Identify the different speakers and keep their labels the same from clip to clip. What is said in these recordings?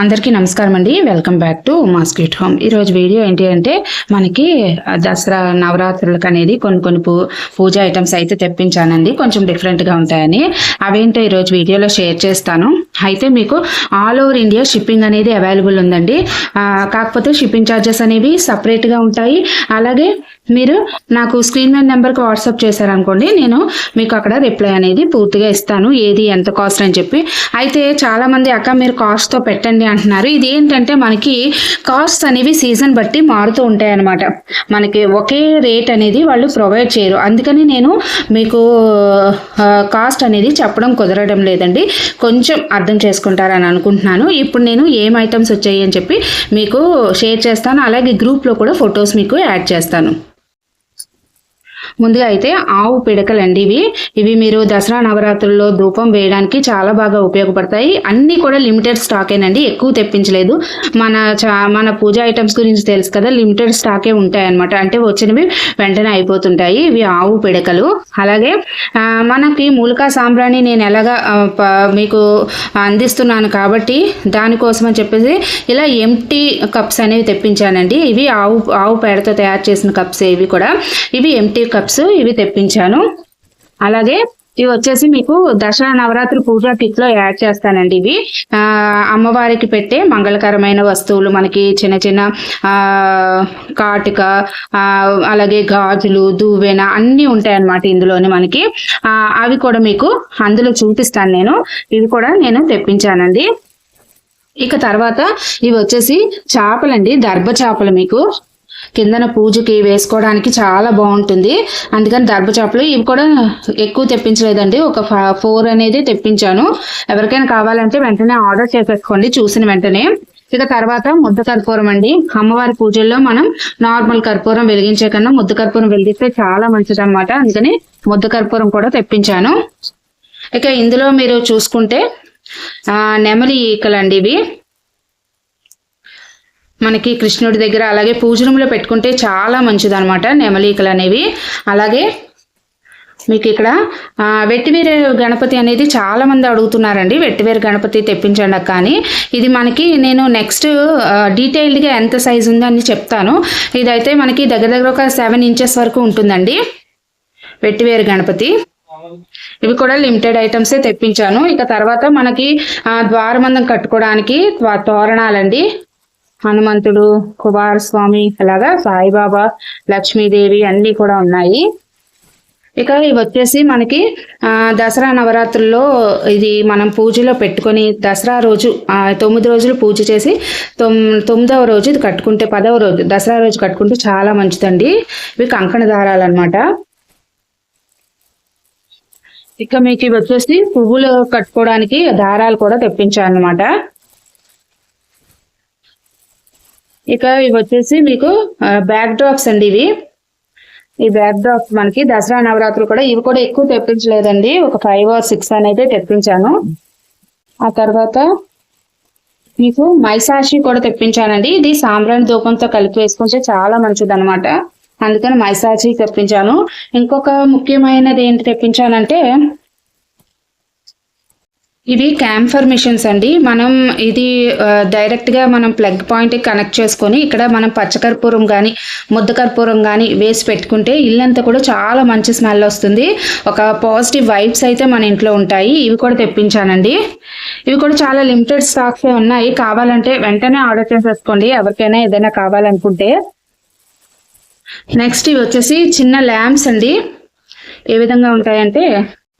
Speaker 1: అందరికీ నమస్కారం అండి. వెల్కమ్ బ్యాక్ టు మా స్వీట్ హోమ్. ఈరోజు వీడియో ఏంటి అంటే మనకి దసరా నవరాత్రులకు అనేది కొన్ని పూజ ఐటమ్స్ అయితే తెప్పించానండి. కొంచెం డిఫరెంట్గా ఉంటాయని అవేంటో ఈరోజు వీడియోలో షేర్ చేస్తాను. అయితే మీకు ఆల్ ఓవర్ ఇండియా షిప్పింగ్ అనేది అవైలబుల్ ఉందండి. కాకపోతే షిప్పింగ్ ఛార్జెస్ అనేవి సపరేట్గా ఉంటాయి. అలాగే మీరు నాకు స్క్రీన్ మీద నెంబర్కి వాట్సాప్ చేశారనుకోండి, నేను మీకు అక్కడ రిప్లై అనేది పూర్తిగా ఇస్తాను, ఏది ఎంత కాస్ట్ అని చెప్పి. అయితే చాలామంది అక్క మీరు కాస్ట్తో పెట్టండి అంటున్నారు. ఇది ఏంటంటే మనకి కాస్ట్ అనేవి సీజన్ బట్టి మారుతూ ఉంటాయి అన్నమాట. మనకి ఒకే రేట్ అనేది వాళ్ళు ప్రొవైడ్ చేయరు. అందుకని నేను మీకు కాస్ట్ అనేది చెప్పడం కుదరడం లేదండి. కొంచెం అర్థం చేసుకుంటారని అనుకుంటున్నాను. ఇప్పుడు నేను ఏం ఐటమ్స్ వచ్చాయి అని చెప్పి మీకు షేర్ చేస్తాను. అలాగే గ్రూప్లో కూడా ఫొటోస్ మీకు యాడ్ చేస్తాను. ముందుగా అయితే ఆవు పిడకలండి. ఇవి మీరు దసరా నవరాత్రుల్లో ధూపం వేయడానికి చాలా బాగా ఉపయోగపడతాయి. అన్నీ కూడా లిమిటెడ్ స్టాకేనండి, ఎక్కువ తెప్పించలేదు. మన పూజ ఐటమ్స్ గురించి తెలుసు కదా, లిమిటెడ్ స్టాకే ఉంటాయి అనమాట. అంటే వచ్చినవి వెంటనే అయిపోతుంటాయి. ఇవి ఆవు పిడకలు. అలాగే మనకి మూలికా సాంబ్రాణి నేను ఎలాగా మీకు అందిస్తున్నాను కాబట్టి దానికోసం అని చెప్పేసి ఇలా ఎంటీ కప్స్ అనేవి తెప్పించానండి. ఇవి ఆవు పేడతో తయారు చేసిన కప్స్. ఇవి ఎంటీ కప్స్ ఇవి తెప్పించాను. అలాగే ఇవి వచ్చేసి మీకు దసరా నవరాత్రి పూజా కిట్ లో యాడ్ చేస్తానండి. ఇవి అమ్మవారికి పెట్టే మంగళకరమైన వస్తువులు, మనకి చిన్న చిన్న కాటుక, అలాగే గాజులు, దువ్వెన అన్నీ ఉంటాయి అన్నమాట ఇందులోనే మనకి. అవి కూడా మీకు అందులో చూపిస్తాను నేను. ఇవి కూడా నేను తెప్పించానండి. ఇక తర్వాత ఇవి వచ్చేసి చేపలండి, దర్భ చేపలు. మీకు కిందన పూజకి వేసుకోవడానికి చాలా బాగుంటుంది. అందుకని దర్భ చేపలు ఇవి కూడా ఎక్కువ తెప్పించలేదండి, ఒక 4 అనేది తెప్పించాను. ఎవరికైనా కావాలంటే వెంటనే ఆర్డర్ చేసేసుకోండి చూసిన వెంటనే. ఇక తర్వాత ముద్ద కర్పూరం అండి. అమ్మవారి పూజల్లో మనం నార్మల్ కర్పూరం వెలిగించే కన్నా ముద్ద కర్పూరం వెలిగిస్తే చాలా మంచిది అనమాట. అందుకని ముద్ద కర్పూరం కూడా తెప్పించాను. ఇక ఇందులో మీరు చూసుకుంటే నెమలి ఈకలండి. ఇవి మనకి కృష్ణుడి దగ్గర అలాగే పూజ రూమ్లో పెట్టుకుంటే చాలా మంచిది అనమాట నెమలీకలు అనేవి. అలాగే మీకు ఇక్కడ వెట్టివేరు గణపతి అనేది చాలా మంది అడుగుతున్నారండి. వెట్టివేరు గణపతి తెప్పించండి కానీ ఇది మనకి నేను నెక్స్ట్ డీటెయిల్డ్గా ఎంత సైజు ఉందో అని చెప్తాను. ఇదైతే మనకి దగ్గర ఒక 7 ఇంచెస్ వరకు ఉంటుందండి వెట్టివేరు గణపతి. ఇవి కూడా లిమిటెడ్ ఐటమ్సే తెప్పించాను. ఇక తర్వాత మనకి ద్వారబంధం కట్టుకోవడానికి తోరణాలండి. హనుమంతుడు, కుమారస్వామి, అలాగా సాయిబాబా, లక్ష్మీదేవి అన్నీ కూడా ఉన్నాయి. ఇక ఇవి వచ్చేసి మనకి దసరా నవరాత్రుల్లో ఇది మనం పూజలో పెట్టుకొని దసరా రోజు 9 రోజులు పూజ చేసి 9వ రోజు ఇది కట్టుకుంటే 10వ రోజు దసరా రోజు కట్టుకుంటే చాలా మంచిదండి. ఇవి కంకణ దారాలు అనమాట. ఇక మీకు ఇవి వచ్చేసి పువ్వులు కట్టుకోవడానికి దారాలు కూడా తెప్పించాను అనమాట. ఇక ఇవి వచ్చేసి మీకు బ్యాక్ డ్రాప్స్ అండి. ఈ బ్యాక్ డ్రాప్స్ మనకి దసరా నవరాత్రులు కూడా ఇవి కూడా ఎక్కువ తెప్పించలేదండి, ఒక 5 or 6 అనేది తెప్పించాను. ఆ తర్వాత మీకు మైసాక్షి కూడా తెప్పించానండి. ఇది సాంబ్రాణి ధూపంతో కలిపి వేసుకుంటే చాలా మంచిది అనమాట. అందుకని మైసాక్షి తెప్పించాను. ఇంకొక ముఖ్యమైనది ఏంటి తెప్పించానంటే ఇవి క్యాంఫర్ మిషన్స్ అండి. మనం ఇది డైరెక్ట్గా మనం ప్లగ్ పాయింట్కి కనెక్ట్ చేసుకొని ఇక్కడ మనం పచ్చకర్పూరం కానీ ముద్ద కర్పూరం కానీ వేసి పెట్టుకుంటే ఇల్లంతా కూడా చాలా మంచి స్మెల్ వస్తుంది. ఒక పాజిటివ్ వైబ్స్ అయితే మన ఇంట్లో ఉంటాయి. ఇవి కూడా తెప్పించానండి. ఇవి కూడా చాలా లిమిటెడ్ స్టాక్స్ ఉన్నాయి. కావాలంటే వెంటనే ఆర్డర్ చేసేసుకోండి ఎవరికైనా ఏదైనా కావాలనుకుంటే. నెక్స్ట్ ఇవి వచ్చేసి చిన్న ల్యాంప్స్ అండి. ఏ విధంగా ఉంటాయంటే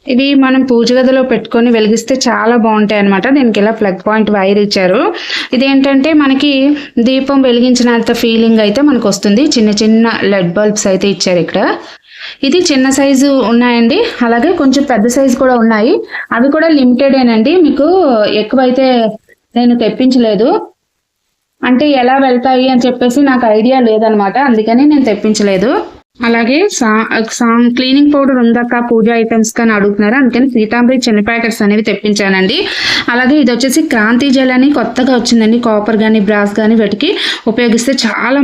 Speaker 1: ఇవి మనం పూజ గదిలో పెట్టుకొని వెలిగిస్తే చాలా బాగుంటాయి అనమాట. దీనికి ఇలా ప్లగ్ పాయింట్ వైర్ ఇచ్చారు. ఇదేంటంటే మనకి దీపం వెలిగించినంత ఫీలింగ్ అయితే మనకు వస్తుంది. చిన్న చిన్న లెడ్ బల్బ్స్ అయితే ఇచ్చారు ఇక్కడ. ఇది చిన్న సైజు ఉన్నాయండి, అలాగే కొంచెం పెద్ద సైజు కూడా ఉన్నాయి. అవి కూడా లిమిటెడేనండి, మీకు ఎక్కువైతే నేను తెప్పించలేదు. అంటే ఎలా వెళ్తాయి అని చెప్పేసి నాకు ఐడియా లేదనమాట, అందుకని నేను తెప్పించలేదు. అలాగే క్లీనింగ్ పౌడర్ ఉందాక పూజ ఐటమ్స్ కానీ అడుగుతున్నారు, అందుకని సీతాంబరి చిన్న ప్యాకెట్స్ అనేవి తెప్పించానండి. అలాగే ఇది వచ్చేసి క్రాంతి జెల్ అని కొత్తగా వచ్చిందండి. కాపర్ కానీ బ్రాస్ కానీ వాటికి ఉపయోగిస్తే చాలా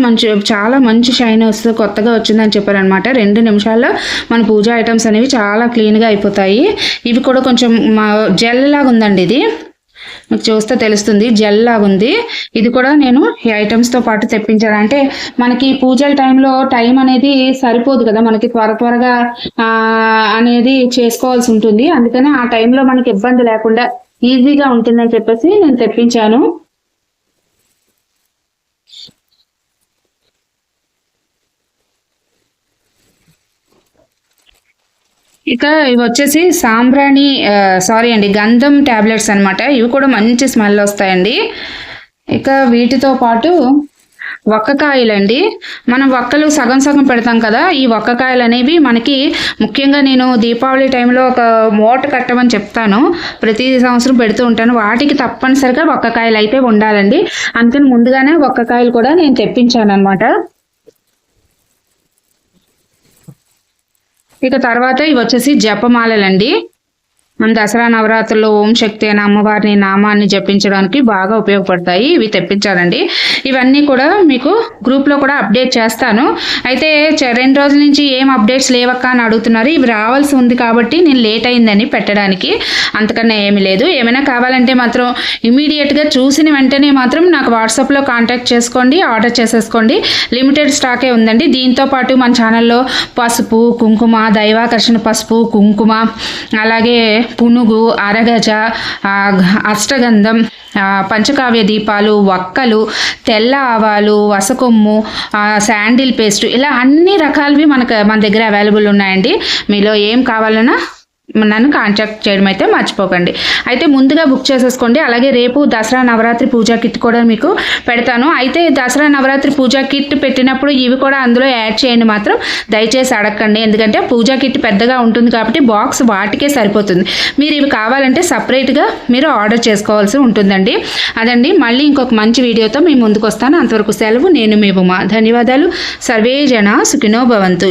Speaker 1: మంచి షైన్ వస్తుంది, కొత్తగా వచ్చిందని చెప్పారనమాట. 2 నిమిషాల్లో మన పూజ ఐటమ్స్ అనేవి చాలా క్లీన్గా అయిపోతాయి. ఇవి కూడా కొంచెం జెల్ లాగా ఉందండి ఇది. మీకు చూస్తే తెలుస్తుంది, జెల్ లాగా ఉంది. ఇది కూడా నేను ఈ ఐటమ్స్తో పాటు తెప్పించాను. అంటే మనకి పూజల టైంలో టైం అనేది సరిపోదు కదా, మనకి త్వరగా అనేది చేసుకోవాల్సి ఉంటుంది. అందుకని ఆ టైంలో మనకి ఇబ్బంది లేకుండా ఈజీగా ఉంటుందని చెప్పేసి నేను తెప్పించాను. ఇక ఇవి వచ్చేసి సాంబ్రాణి సారీ అండి, గంధం టాబ్లెట్స్ అనమాట. ఇవి కూడా మంచి స్మెల్ వస్తాయండి. ఇక వీటితో పాటు వక్కకాయలండి. మనం వక్కలు సగం సగం పెడతాం కదా, ఈ వక్కకాయలు అనేవి మనకి ముఖ్యంగా నేను దీపావళి టైంలో ఒక మూట కట్టమని చెప్తాను, ప్రతి సంవత్సరం పెడుతూ ఉంటాను. వాటికి తప్పనిసరిగా వక్కకాయలు అయితే ఉండాలండి. అందుకని ముందుగానే వక్కకాయలు కూడా నేను తెప్పించాను అనమాట. ఇక తర్వాత ఇవి వచ్చేసి జపమాలలండి. మన దసరా నవరాత్రుల్లో ఓం శక్తి అనే అమ్మవారిని నామాన్ని జపించడానికి బాగా ఉపయోగపడతాయి. ఇవి తెప్పించానండి. ఇవన్నీ కూడా మీకు గ్రూప్లో కూడా అప్డేట్ చేస్తాను. అయితే 2 రోజుల నుంచి ఏం అప్డేట్స్ లేవక్క అని అడుగుతున్నారు. ఇవి రావాల్సి ఉంది కాబట్టి నేను లేట్ అయిందని పెట్టడానికి, అంతకన్నా ఏమీ లేదు. ఏమైనా కావాలంటే మాత్రం ఇమీడియట్గా చూసిన వెంటనే మాత్రం నాకు వాట్సాప్లో కాంటాక్ట్ చేసుకోండి, ఆర్డర్ చేసేసుకోండి. లిమిటెడ్ స్టాకే ఉందండి. దీంతో పాటు మన ఛానల్లో పసుపు, కుంకుమ, దైవాకర్షణ పసుపు, కుంకుమ, అలాగే పునుగు, అరగజ, అష్టగంధం, పంచకావ్య దీపాలు, వక్కలు, తెల్ల ఆవాలు, వసకొమ్ము, శాండిల్ పేస్ట్, ఇలా అన్ని రకాలవి మన దగ్గర అవైలబుల్ ఉన్నాయండి. మీలో ఏం కావాలన్నా నన్ను కాంటాక్ట్ చేయడం అయితే మర్చిపోకండి. అయితే ముందుగా బుక్ చేసేసుకోండి. అలాగే రేపు దసరా నవరాత్రి పూజా కిట్ కూడా మీకు పెడతాను. అయితే దసరా నవరాత్రి పూజా కిట్ పెట్టినప్పుడు ఇవి కూడా అందులో యాడ్ చేయండి మాత్రం దయచేసి అడగండి. ఎందుకంటే పూజా కిట్ పెద్దగా ఉంటుంది కాబట్టి బాక్స్ వాటికే సరిపోతుంది. మీరు ఇవి కావాలంటే సపరేట్గా మీరు ఆర్డర్ చేసుకోవాల్సి ఉంటుందండి. అదండి, మళ్ళీ ఇంకొక మంచి వీడియోతో మీ ముందుకు వస్తాను. అంతవరకు సెలవు. నేను మీ ఉమా. ధన్యవాదాలు. సర్వే జన సుఖినో భవంతు.